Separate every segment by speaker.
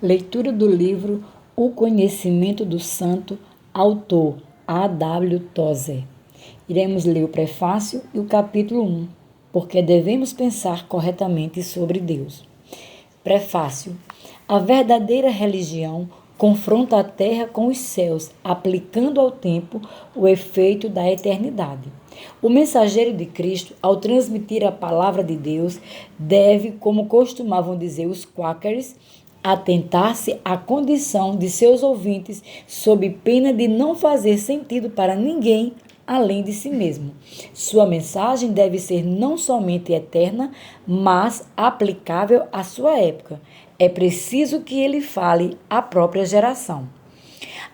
Speaker 1: Leitura do livro O Conhecimento do Santo, autor A.W. Tozer. Iremos ler o prefácio e o capítulo 1, porque devemos pensar corretamente sobre Deus. Prefácio. A verdadeira religião confronta a terra com os céus, aplicando ao tempo o efeito da eternidade. O mensageiro de Cristo, ao transmitir a palavra de Deus, deve, como costumavam dizer os quáqueres, atentar-se à condição de seus ouvintes, sob pena de não fazer sentido para ninguém além de si mesmo. Sua mensagem deve ser não somente eterna, mas aplicável à sua época. É preciso que ele fale à própria geração.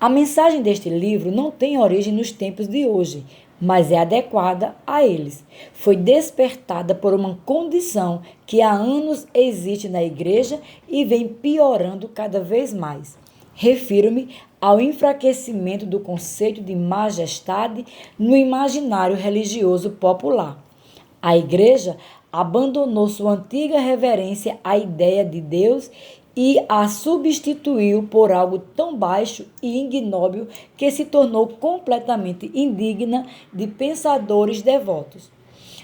Speaker 1: A mensagem deste livro não tem origem nos tempos de hoje, mas é adequada a eles. Foi despertada por uma condição que há anos existe na igreja e vem piorando cada vez mais. Refiro-me ao enfraquecimento do conceito de majestade no imaginário religioso popular. A igreja abandonou sua antiga reverência à ideia de Deus e a substituiu por algo tão baixo e ignóbil que se tornou completamente indigna de pensadores devotos.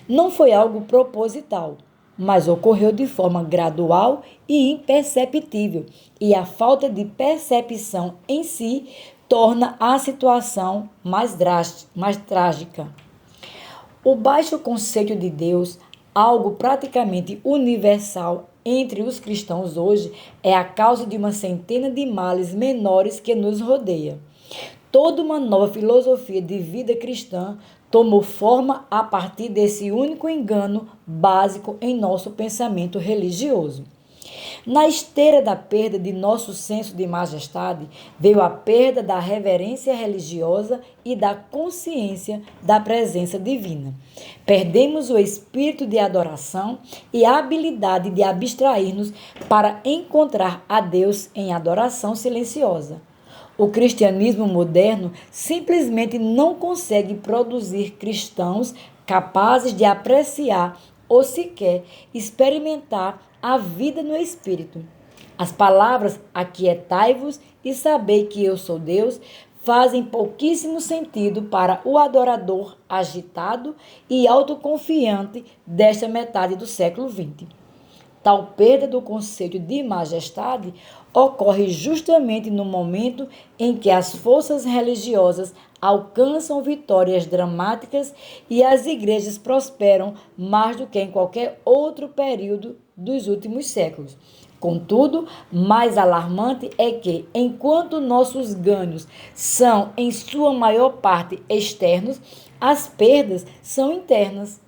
Speaker 1: Não foi algo proposital, mas ocorreu de forma gradual e imperceptível, e a falta de percepção em si torna a situação mais trágica. O baixo conceito de Deus, algo praticamente universal entre os cristãos hoje, é a causa de uma centena de males menores que nos rodeia. Toda uma nova filosofia de vida cristã tomou forma a partir desse único engano básico em nosso pensamento religioso. Na esteira da perda de nosso senso de majestade, veio a perda da reverência religiosa e da consciência da presença divina. Perdemos o espírito de adoração e a habilidade de abstrair-nos para encontrar a Deus em adoração silenciosa. O cristianismo moderno simplesmente não consegue produzir cristãos capazes de apreciar ou sequer experimentar a vida no Espírito. As palavras aquietai-vos e sabei que eu sou Deus fazem pouquíssimo sentido para o adorador agitado e autoconfiante desta metade do século XX. Tal perda do conceito de majestade ocorre justamente no momento em que as forças religiosas alcançam vitórias dramáticas e as igrejas prosperam mais do que em qualquer outro período dos últimos séculos. Contudo, mais alarmante é que, enquanto nossos ganhos são, em sua maior parte, externos, as perdas são internas.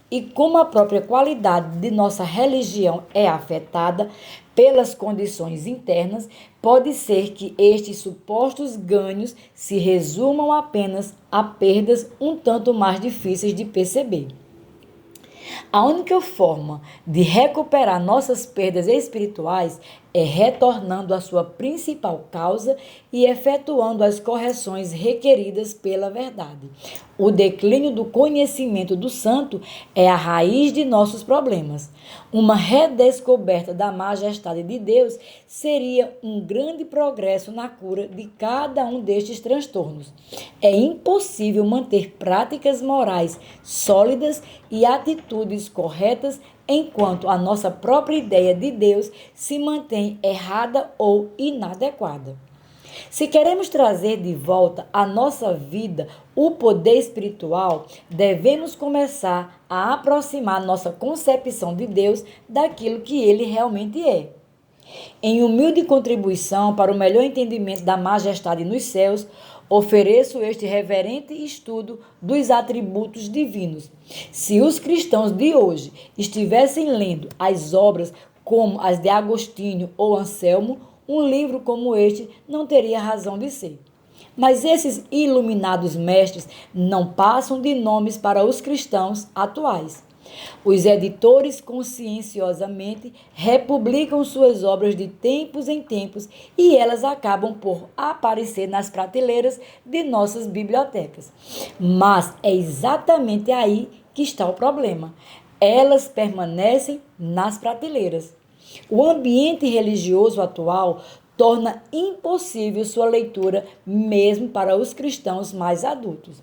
Speaker 1: E como a própria qualidade de nossa religião é afetada pelas condições internas, pode ser que estes supostos ganhos se resumam apenas a perdas um tanto mais difíceis de perceber. A única forma de recuperar nossas perdas espirituais é retornando à sua principal causa e efetuando as correções requeridas pela verdade. O declínio do conhecimento do santo é a raiz de nossos problemas. Uma redescoberta da majestade de Deus seria um grande progresso na cura de cada um destes transtornos. É impossível manter práticas morais sólidas e atitudes corretas enquanto a nossa própria ideia de Deus se mantém errada ou inadequada. Se queremos trazer de volta à nossa vida o poder espiritual, devemos começar a aproximar nossa concepção de Deus daquilo que Ele realmente é. Em humilde contribuição para o melhor entendimento da majestade nos céus, ofereço este reverente estudo dos atributos divinos. Se os cristãos de hoje estivessem lendo as obras como as de Agostinho ou Anselmo, um livro como este não teria razão de ser. Mas esses iluminados mestres não passam de nomes para os cristãos atuais. Os editores conscienciosamente republicam suas obras de tempos em tempos e elas acabam por aparecer nas prateleiras de nossas bibliotecas. Mas é exatamente aí que está o problema. Elas permanecem nas prateleiras. O ambiente religioso atual torna impossível sua leitura, mesmo para os cristãos mais adultos.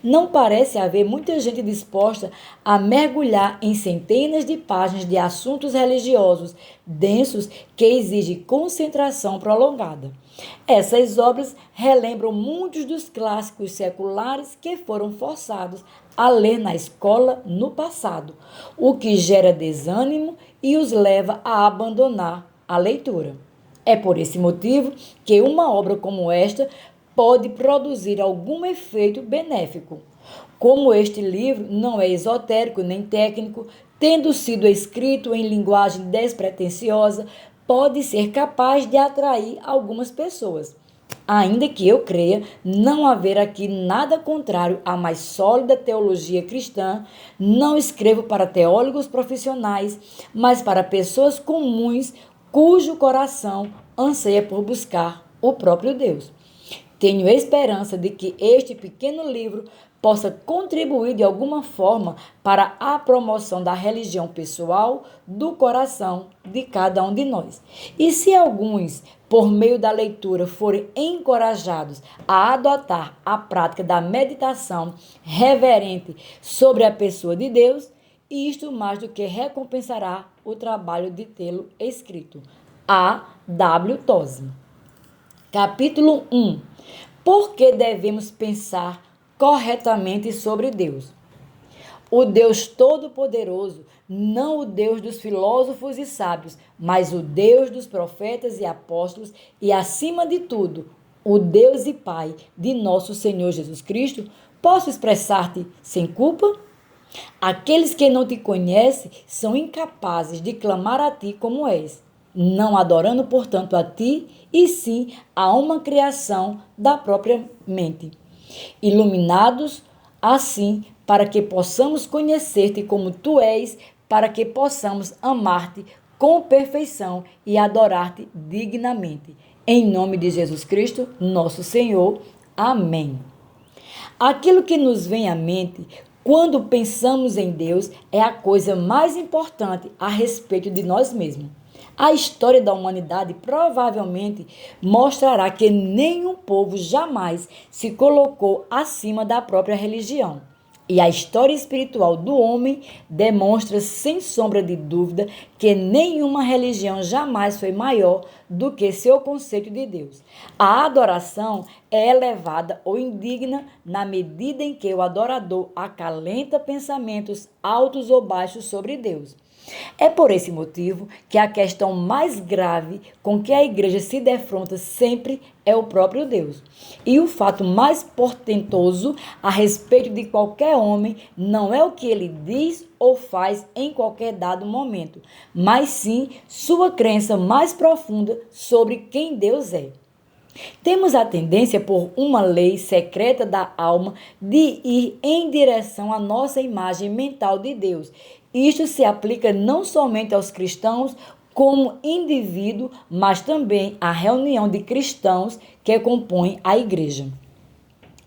Speaker 1: Não parece haver muita gente disposta a mergulhar em centenas de páginas de assuntos religiosos densos que exigem concentração prolongada. Essas obras relembram muitos dos clássicos seculares que foram forçados a ler na escola no passado, o que gera desânimo e os leva a abandonar a leitura. É por esse motivo que uma obra como esta pode produzir algum efeito benéfico. Como este livro não é esotérico nem técnico, tendo sido escrito em linguagem despretensiosa, pode ser capaz de atrair algumas pessoas. Ainda que eu creia não haver aqui nada contrário à mais sólida teologia cristã, não escrevo para teólogos profissionais, mas para pessoas comuns cujo coração anseia por buscar o próprio Deus. Tenho esperança de que este pequeno livro possa contribuir de alguma forma para a promoção da religião pessoal do coração de cada um de nós. E se alguns, por meio da leitura, forem encorajados a adotar a prática da meditação reverente sobre a pessoa de Deus, isto mais do que recompensará o trabalho de tê-lo escrito. A. W. Tozer. Capítulo 1. Por que devemos pensar corretamente sobre Deus? O Deus Todo-Poderoso, não o Deus dos filósofos e sábios, mas o Deus dos profetas e apóstolos e, acima de tudo, o Deus e Pai de nosso Senhor Jesus Cristo, posso expressar-te sem culpa? Aqueles que não te conhecem são incapazes de clamar a ti como és, não adorando, portanto, a ti, e sim a uma criação da própria mente. Iluminados, assim, para que possamos conhecer-te como tu és, para que possamos amar-te com perfeição e adorar-te dignamente. Em nome de Jesus Cristo, nosso Senhor. Amém. Aquilo que nos vem à mente quando pensamos em Deus é a coisa mais importante a respeito de nós mesmos. A história da humanidade provavelmente mostrará que nenhum povo jamais se colocou acima da própria religião. E a história espiritual do homem demonstra, sem sombra de dúvida, que nenhuma religião jamais foi maior do que seu conceito de Deus. A adoração é elevada ou indigna na medida em que o adorador acalenta pensamentos altos ou baixos sobre Deus. É por esse motivo que a questão mais grave com que a igreja se defronta sempre é o próprio Deus. E o fato mais portentoso a respeito de qualquer homem não é o que ele diz ou faz em qualquer dado momento, mas sim sua crença mais profunda sobre quem Deus é. Temos a tendência, por uma lei secreta da alma, de ir em direção à nossa imagem mental de Deus. Isto se aplica não somente aos cristãos como indivíduo, mas também à reunião de cristãos que compõem a igreja.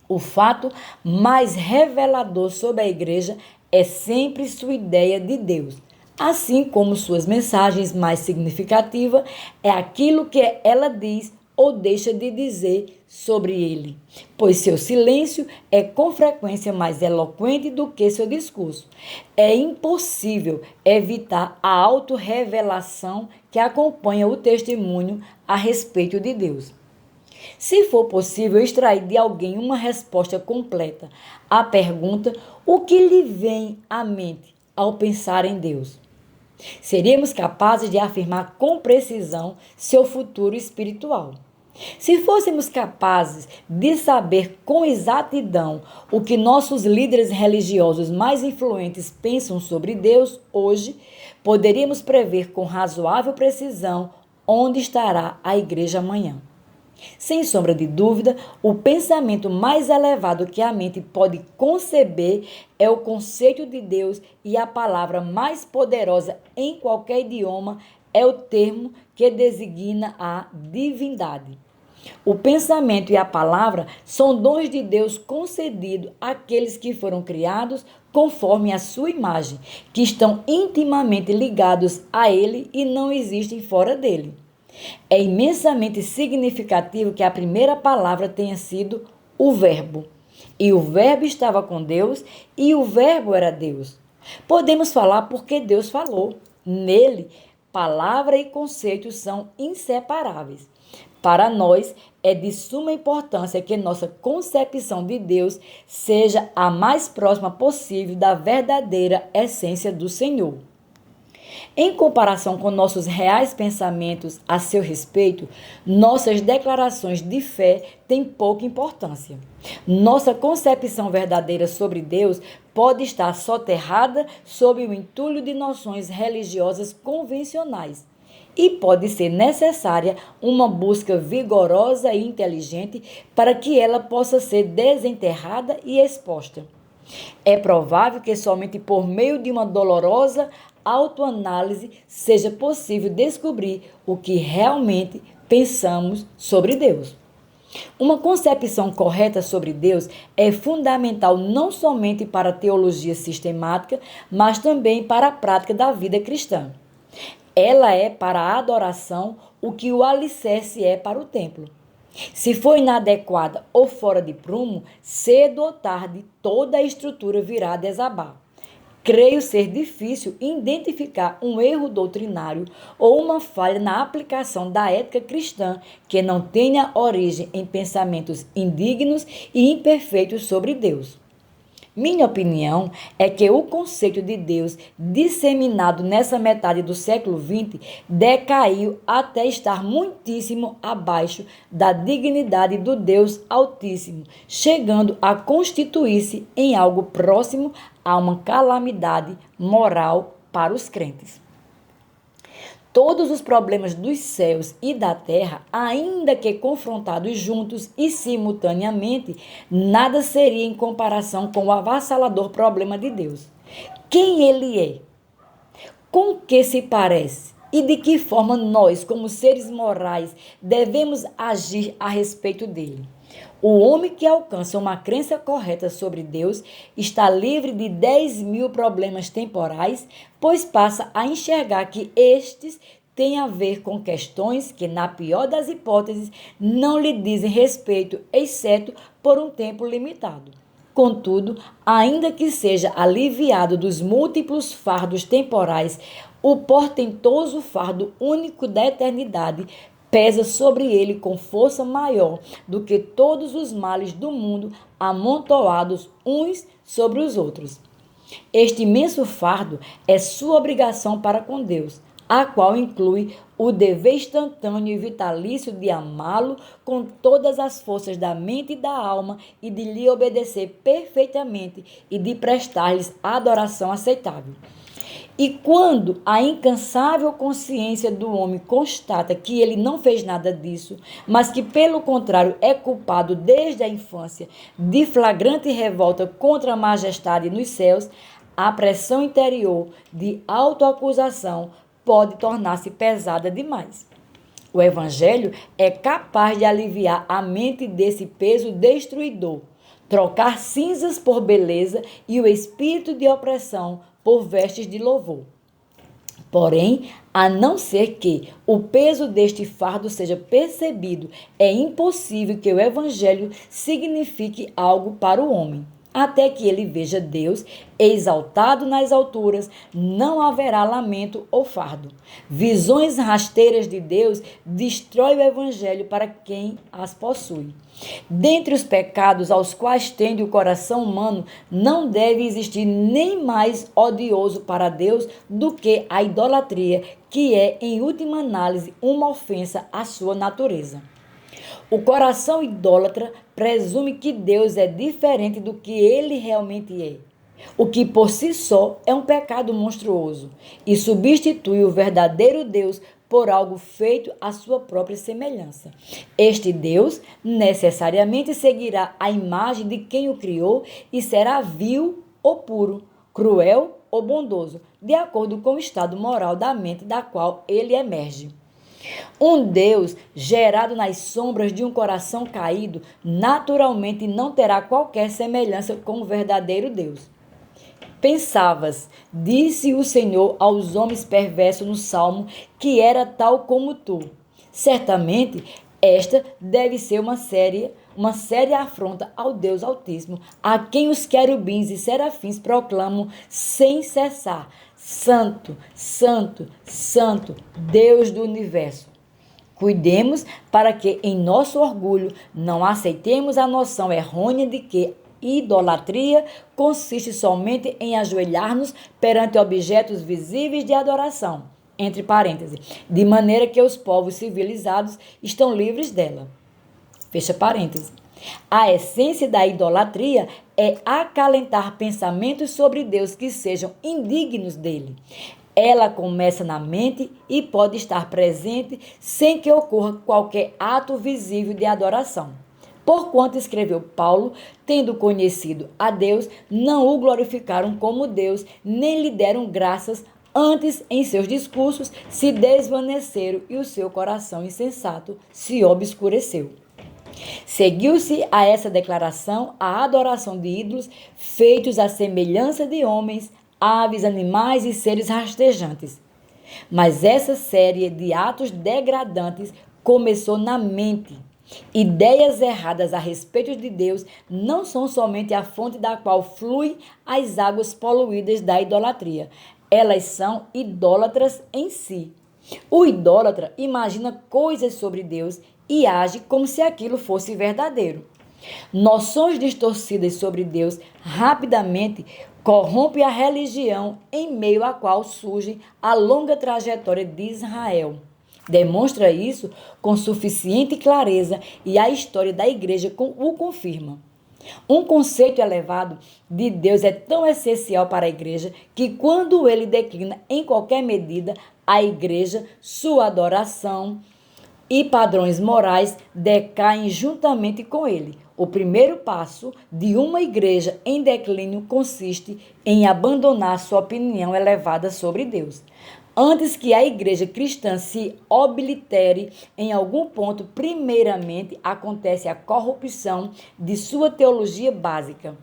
Speaker 1: O fato mais revelador sobre a igreja é sempre sua ideia de Deus. Assim como suas mensagens mais significativas é aquilo que ela diz ou deixa de dizer sobre ele, pois seu silêncio é com frequência mais eloquente do que seu discurso. É impossível evitar a autorrevelação que acompanha o testemunho a respeito de Deus. Se for possível extrair de alguém uma resposta completa à pergunta: o que lhe vem à mente ao pensar em Deus? Seríamos capazes de afirmar com precisão seu futuro espiritual. Se fôssemos capazes de saber com exatidão o que nossos líderes religiosos mais influentes pensam sobre Deus hoje, poderíamos prever com razoável precisão onde estará a igreja amanhã. Sem sombra de dúvida, o pensamento mais elevado que a mente pode conceber é o conceito de Deus, e a palavra mais poderosa em qualquer idioma é o termo que designa a divindade. O pensamento e a palavra são dons de Deus concedidos àqueles que foram criados conforme a sua imagem, que estão intimamente ligados a ele e não existem fora dele. É imensamente significativo que a primeira palavra tenha sido o Verbo. E o Verbo estava com Deus e o Verbo era Deus. Podemos falar porque Deus falou. Nele, palavra e conceito são inseparáveis. Para nós, é de suma importância que nossa concepção de Deus seja a mais próxima possível da verdadeira essência do Senhor. Em comparação com nossos reais pensamentos a seu respeito, nossas declarações de fé têm pouca importância. Nossa concepção verdadeira sobre Deus pode estar soterrada sob o entulho de noções religiosas convencionais. E pode ser necessária uma busca vigorosa e inteligente para que ela possa ser desenterrada e exposta. É provável que somente por meio de uma dolorosa autoanálise seja possível descobrir o que realmente pensamos sobre Deus. Uma concepção correta sobre Deus é fundamental não somente para a teologia sistemática, mas também para a prática da vida cristã. Ela é para a adoração o que o alicerce é para o templo. Se for inadequada ou fora de prumo, cedo ou tarde toda a estrutura virá a desabar. Creio ser difícil identificar um erro doutrinário ou uma falha na aplicação da ética cristã que não tenha origem em pensamentos indignos e imperfeitos sobre Deus. Minha opinião é que o conceito de Deus disseminado nessa metade do século XX decaiu até estar muitíssimo abaixo da dignidade do Deus Altíssimo, chegando a constituir-se em algo próximo a uma calamidade moral para os crentes. Todos os problemas dos céus e da terra, ainda que confrontados juntos e simultaneamente, nada seria em comparação com o avassalador problema de Deus. Quem ele é? Com que se parece? E de que forma nós, como seres morais, devemos agir a respeito dele? O homem que alcança uma crença correta sobre Deus está livre de 10.000 problemas temporais, pois passa a enxergar que estes têm a ver com questões que, na pior das hipóteses, não lhe dizem respeito, exceto por um tempo limitado. Contudo, ainda que seja aliviado dos múltiplos fardos temporais, o portentoso fardo único da eternidade pesa sobre ele com força maior do que todos os males do mundo amontoados uns sobre os outros. Este imenso fardo é sua obrigação para com Deus, a qual inclui o dever instantâneo e vitalício de amá-lo com todas as forças da mente e da alma e de lhe obedecer perfeitamente e de prestar-lhes adoração aceitável. E quando a incansável consciência do homem constata que ele não fez nada disso, mas que, pelo contrário, é culpado desde a infância de flagrante revolta contra a majestade nos céus, a pressão interior de autoacusação pode tornar-se pesada demais. O Evangelho é capaz de aliviar a mente desse peso destruidor, trocar cinzas por beleza e o espírito de opressão por vestes de louvor. Porém, a não ser que o peso deste fardo seja percebido, é impossível que o Evangelho signifique algo para o homem. Até que ele veja Deus exaltado nas alturas, não haverá lamento ou fardo. Visões rasteiras de Deus destrói o Evangelho para quem as possui. Dentre os pecados aos quais tende o coração humano, não deve existir nem mais odioso para Deus do que a idolatria, que é, em última análise, uma ofensa à sua natureza. O coração idólatra presume que Deus é diferente do que ele realmente é, o que por si só é um pecado monstruoso, e substitui o verdadeiro Deus por algo feito à sua própria semelhança. Este Deus necessariamente seguirá a imagem de quem o criou e será vil ou puro, cruel ou bondoso, de acordo com o estado moral da mente da qual ele emerge. Um Deus gerado nas sombras de um coração caído naturalmente não terá qualquer semelhança com o verdadeiro Deus. Pensavas, disse o Senhor aos homens perversos no Salmo, que era tal como tu. Certamente, esta deve ser uma séria afronta ao Deus Altíssimo, a quem os querubins e serafins proclamam sem cessar: Santo, Santo, Santo, Deus do universo. Cuidemos para que, em nosso orgulho, não aceitemos a noção errônea de que idolatria consiste somente em ajoelhar-nos perante objetos visíveis de adoração, entre parênteses, de maneira que os povos civilizados estão livres dela. Fecha parênteses. A essência da idolatria é acalentar pensamentos sobre Deus que sejam indignos dele. Ela começa na mente e pode estar presente sem que ocorra qualquer ato visível de adoração. Porquanto escreveu Paulo, tendo conhecido a Deus, não o glorificaram como Deus, nem lhe deram graças, antes em seus discursos se desvaneceram e o seu coração insensato se obscureceu. Seguiu-se a essa declaração a adoração de ídolos feitos à semelhança de homens, aves, animais e seres rastejantes. Mas essa série de atos degradantes começou na mente. Ideias erradas a respeito de Deus não são somente a fonte da qual fluem as águas poluídas da idolatria. Elas são idólatras em si. O idólatra imagina coisas sobre Deus e age como se aquilo fosse verdadeiro. Noções distorcidas sobre Deus rapidamente corrompem a religião em meio à qual surge a longa trajetória de Israel. Demonstra isso com suficiente clareza e a história da igreja o confirma. Um conceito elevado de Deus é tão essencial para a igreja que, quando ele declina em qualquer medida, a igreja, sua adoração e padrões morais decaem juntamente com ele. O primeiro passo de uma igreja em declínio consiste em abandonar sua opinião elevada sobre Deus. Antes que a igreja cristã se oblitere em algum ponto, primeiramente acontece a corrupção de sua teologia básica.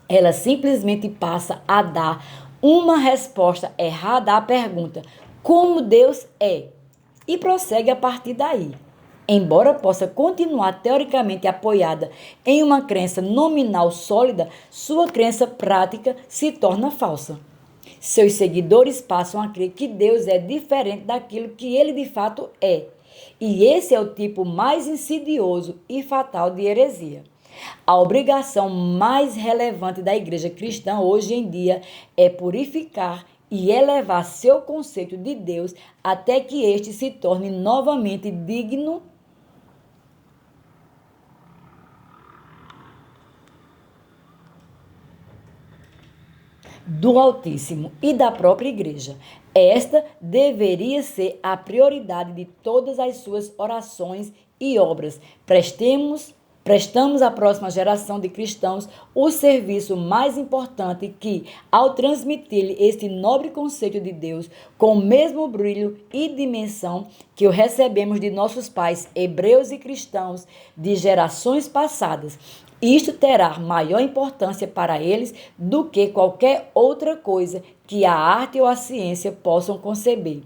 Speaker 1: Ela simplesmente passa a dar uma resposta errada à pergunta: como Deus é? E prossegue a partir daí. Embora possa continuar teoricamente apoiada em uma crença nominal sólida, sua crença prática se torna falsa. Seus seguidores passam a crer que Deus é diferente daquilo que ele de fato é. E esse é o tipo mais insidioso e fatal de heresia. A obrigação mais relevante da igreja cristã hoje em dia é purificar e elevar seu conceito de Deus até que este se torne novamente digno do Altíssimo e da própria igreja. Esta deveria ser a prioridade de todas as suas orações e obras. Prestamos à próxima geração de cristãos o serviço mais importante que, ao transmitir-lhe este nobre conceito de Deus, com o mesmo brilho e dimensão que o recebemos de nossos pais hebreus e cristãos de gerações passadas, isto terá maior importância para eles do que qualquer outra coisa que a arte ou a ciência possam conceber.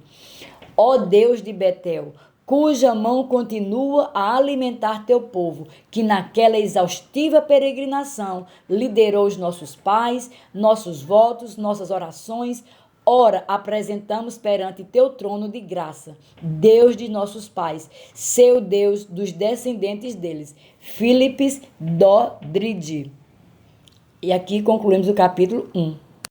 Speaker 1: Ó Deus de Betel, cuja mão continua a alimentar teu povo, que naquela exaustiva peregrinação liderou os nossos pais, nossos votos, nossas orações. Ora, apresentamos perante teu trono de graça, Deus de nossos pais, seu Deus dos descendentes deles. Philips Doddridge. E aqui concluímos o capítulo 1.